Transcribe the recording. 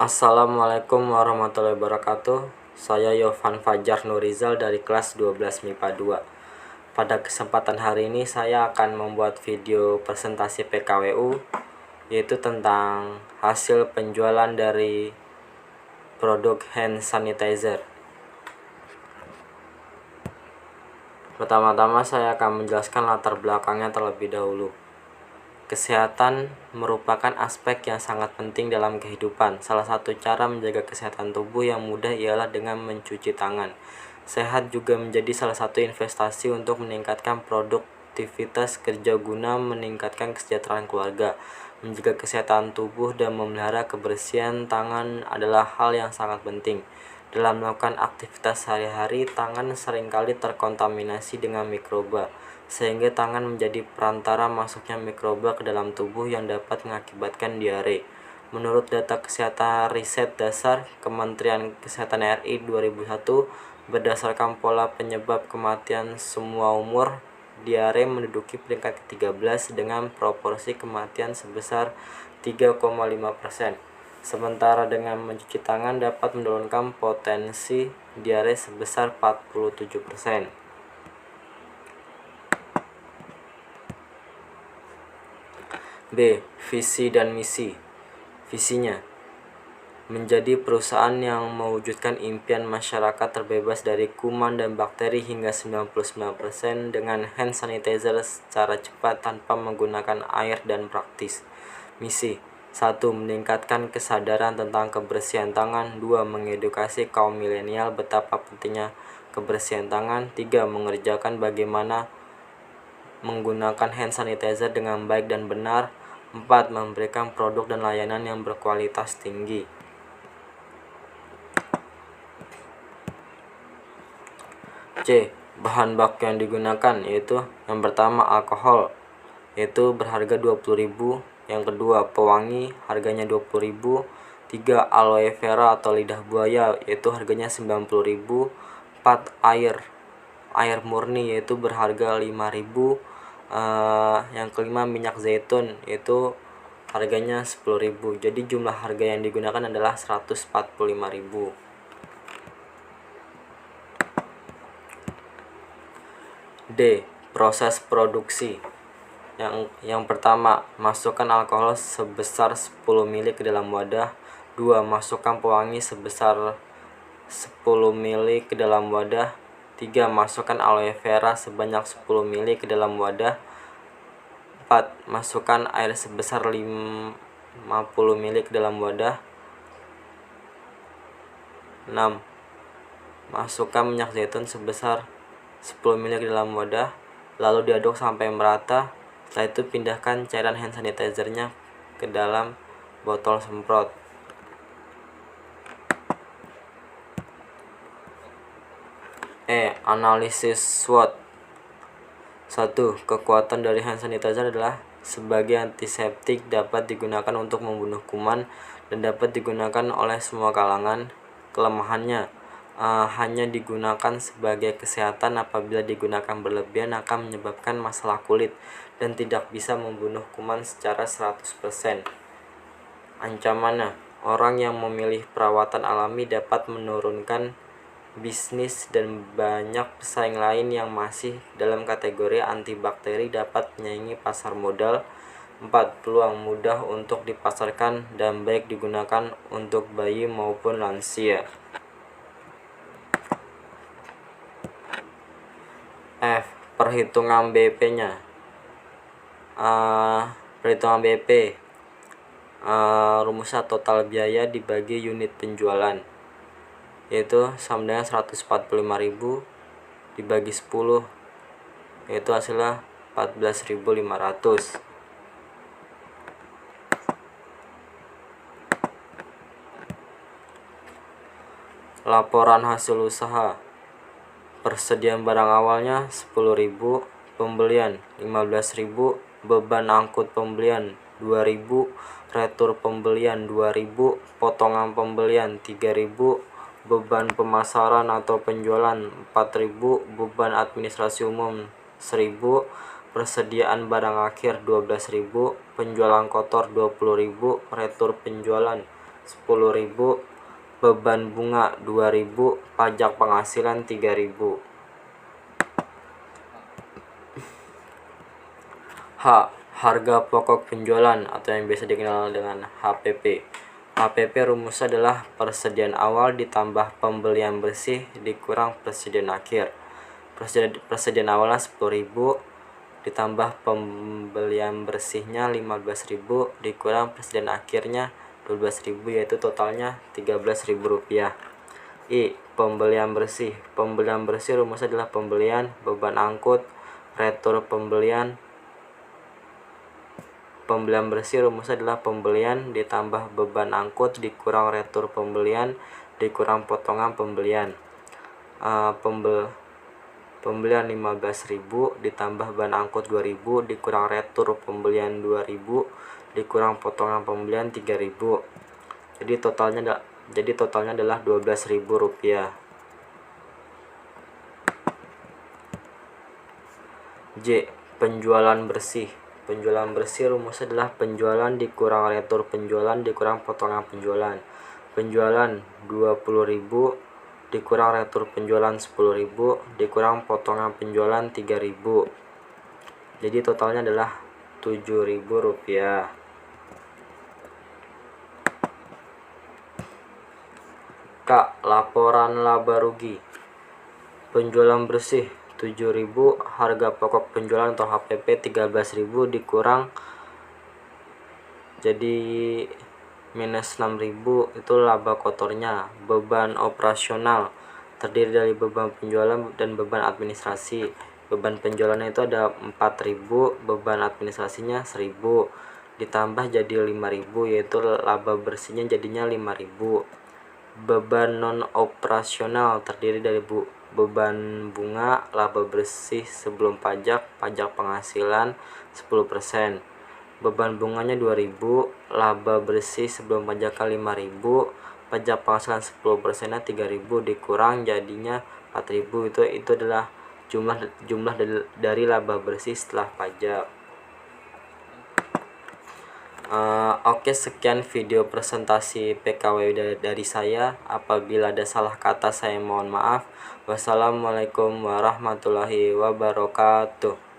Assalamualaikum warahmatullahi wabarakatuh. Saya Yovan Fajar Nurizal dari kelas 12 MIPA 2. Pada kesempatan hari ini saya akan membuat video presentasi PKWU, yaitu tentang hasil penjualan dari produk hand sanitizer. Pertama-tama saya akan menjelaskan latar belakangnya terlebih dahulu. Kesehatan merupakan aspek yang sangat penting dalam kehidupan. Salah satu cara menjaga kesehatan tubuh yang mudah ialah dengan mencuci tangan. Sehat juga menjadi salah satu investasi untuk meningkatkan produktivitas kerja guna meningkatkan kesejahteraan keluarga. Menjaga kesehatan tubuh dan memelihara kebersihan tangan adalah hal yang sangat penting. Dalam melakukan aktivitas sehari-hari, tangan seringkali terkontaminasi dengan mikroba, sehingga tangan menjadi perantara masuknya mikroba ke dalam tubuh yang dapat mengakibatkan diare. Menurut data kesehatan riset dasar Kementerian Kesehatan RI 2001, berdasarkan pola penyebab kematian semua umur, diare menduduki peringkat ke-13 dengan proporsi kematian sebesar 3,5%. Sementara dengan mencuci tangan dapat menurunkan potensi diare sebesar 47%. B. Visi dan misi. Visinya menjadi perusahaan yang mewujudkan impian masyarakat terbebas dari kuman dan bakteri hingga 99% dengan hand sanitizer secara cepat tanpa menggunakan air dan praktis. Misi 1. Meningkatkan kesadaran tentang kebersihan tangan. 2. Mengedukasi kaum milenial betapa pentingnya kebersihan tangan. 3. Mengerjakan bagaimana menggunakan hand sanitizer dengan baik dan benar. 4. Memberikan produk dan layanan yang berkualitas tinggi. C. Bahan baku yang digunakan, yaitu yang pertama alkohol, yaitu berharga 20.000. Yang kedua pewangi, harganya 20.000. 3. Aloe vera atau lidah buaya, yaitu harganya 90.000. 4. Air murni, yaitu berharga 5.000. Yang kelima minyak zaitun, yaitu harganya 10.000. Jadi jumlah harga yang digunakan adalah 145.000. D. Proses produksi. Yang pertama, masukkan alkohol sebesar 10 ml ke dalam wadah. 2. Masukkan pewangi sebesar 10 ml ke dalam wadah. 3. Masukkan aloe vera sebanyak 10 ml ke dalam wadah. 4. Masukkan air sebesar 50 ml ke dalam wadah. 6. Masukkan minyak zaitun sebesar 10 ml ke dalam wadah, lalu diaduk sampai merata. Setelah itu pindahkan cairan hand sanitizer-nya ke dalam botol semprot. Analisis SWOT. 1. Kekuatan dari hand sanitizer adalah sebagai antiseptik, dapat digunakan untuk membunuh kuman dan dapat digunakan oleh semua kalangan. Kelemahannya hanya digunakan sebagai kesehatan. Apabila digunakan berlebihan akan menyebabkan masalah kulit dan tidak bisa membunuh kuman secara 100%. Ancamannya, orang yang memilih perawatan alami dapat menurunkan bisnis dan banyak pesaing lain yang masih dalam kategori antibakteri dapat menyaingi pasar modal. 4. Peluang mudah untuk dipasarkan dan baik digunakan untuk bayi maupun lansia. F. Perhitungan BP-nya. Perhitungan BP, rumusnya total biaya dibagi unit penjualan, yaitu sama dengan 145.000 dibagi 10, yaitu hasilnya 14.500. Laporan hasil usaha. Persediaan barang awalnya 10.000, pembelian 15.000, beban angkut pembelian 2.000, retur pembelian 2.000, potongan pembelian 3.000, beban pemasaran atau penjualan 4.000, beban administrasi umum 1.000, persediaan barang akhir 12.000, penjualan kotor 20.000, retur penjualan 10.000, beban bunga 2.000, pajak penghasilan 3.000. H. Harga pokok penjualan atau yang biasa dikenal dengan HPP. HPP rumusnya adalah persediaan awal ditambah pembelian bersih dikurang persediaan akhir. Persediaan awalnya 10.000 ditambah pembelian bersihnya 15.000 dikurang persediaan akhirnya 12.000, yaitu totalnya Rp13.000. I. Pembelian bersih. Pembelian bersih rumusnya adalah pembelian, beban angkut, retur pembelian. Pembelian bersih rumusnya adalah pembelian ditambah beban angkut dikurang retur pembelian dikurang potongan pembelian. Pembelian 15.000 ditambah beban angkut 2.000 dikurang retur pembelian 2.000 dikurang potongan pembelian 3.000. Jadi totalnya adalah Rp12.000. J. Penjualan bersih. Penjualan bersih rumusnya adalah penjualan dikurang retur penjualan dikurang potongan penjualan. Penjualan 20.000 dikurang retur penjualan 10.000 dikurang potongan penjualan 3.000. Jadi totalnya adalah Rp7.000. K. Laporan laba rugi. Penjualan bersih 7.000, harga pokok penjualan atau HPP 13.000 dikurang jadi minus 6.000, itu laba kotornya. Beban operasional terdiri dari beban penjualan dan beban administrasi. Beban penjualannya itu ada 4.000, beban administrasinya 1.000 ditambah jadi 5.000, yaitu laba bersihnya jadinya 5.000. Beban non operasional terdiri dari beban bunga, laba bersih sebelum pajak, pajak penghasilan 10%. Beban bunganya 2.000, laba bersih sebelum pajaknya 5.000, pajak penghasilan 10%-nya 3.000 dikurang jadinya 4.000. Itu adalah jumlah dari laba bersih setelah pajak. Oke, sekian video presentasi PKW dari saya. Apabila ada salah kata saya mohon maaf. Wassalamualaikum warahmatullahi wabarakatuh.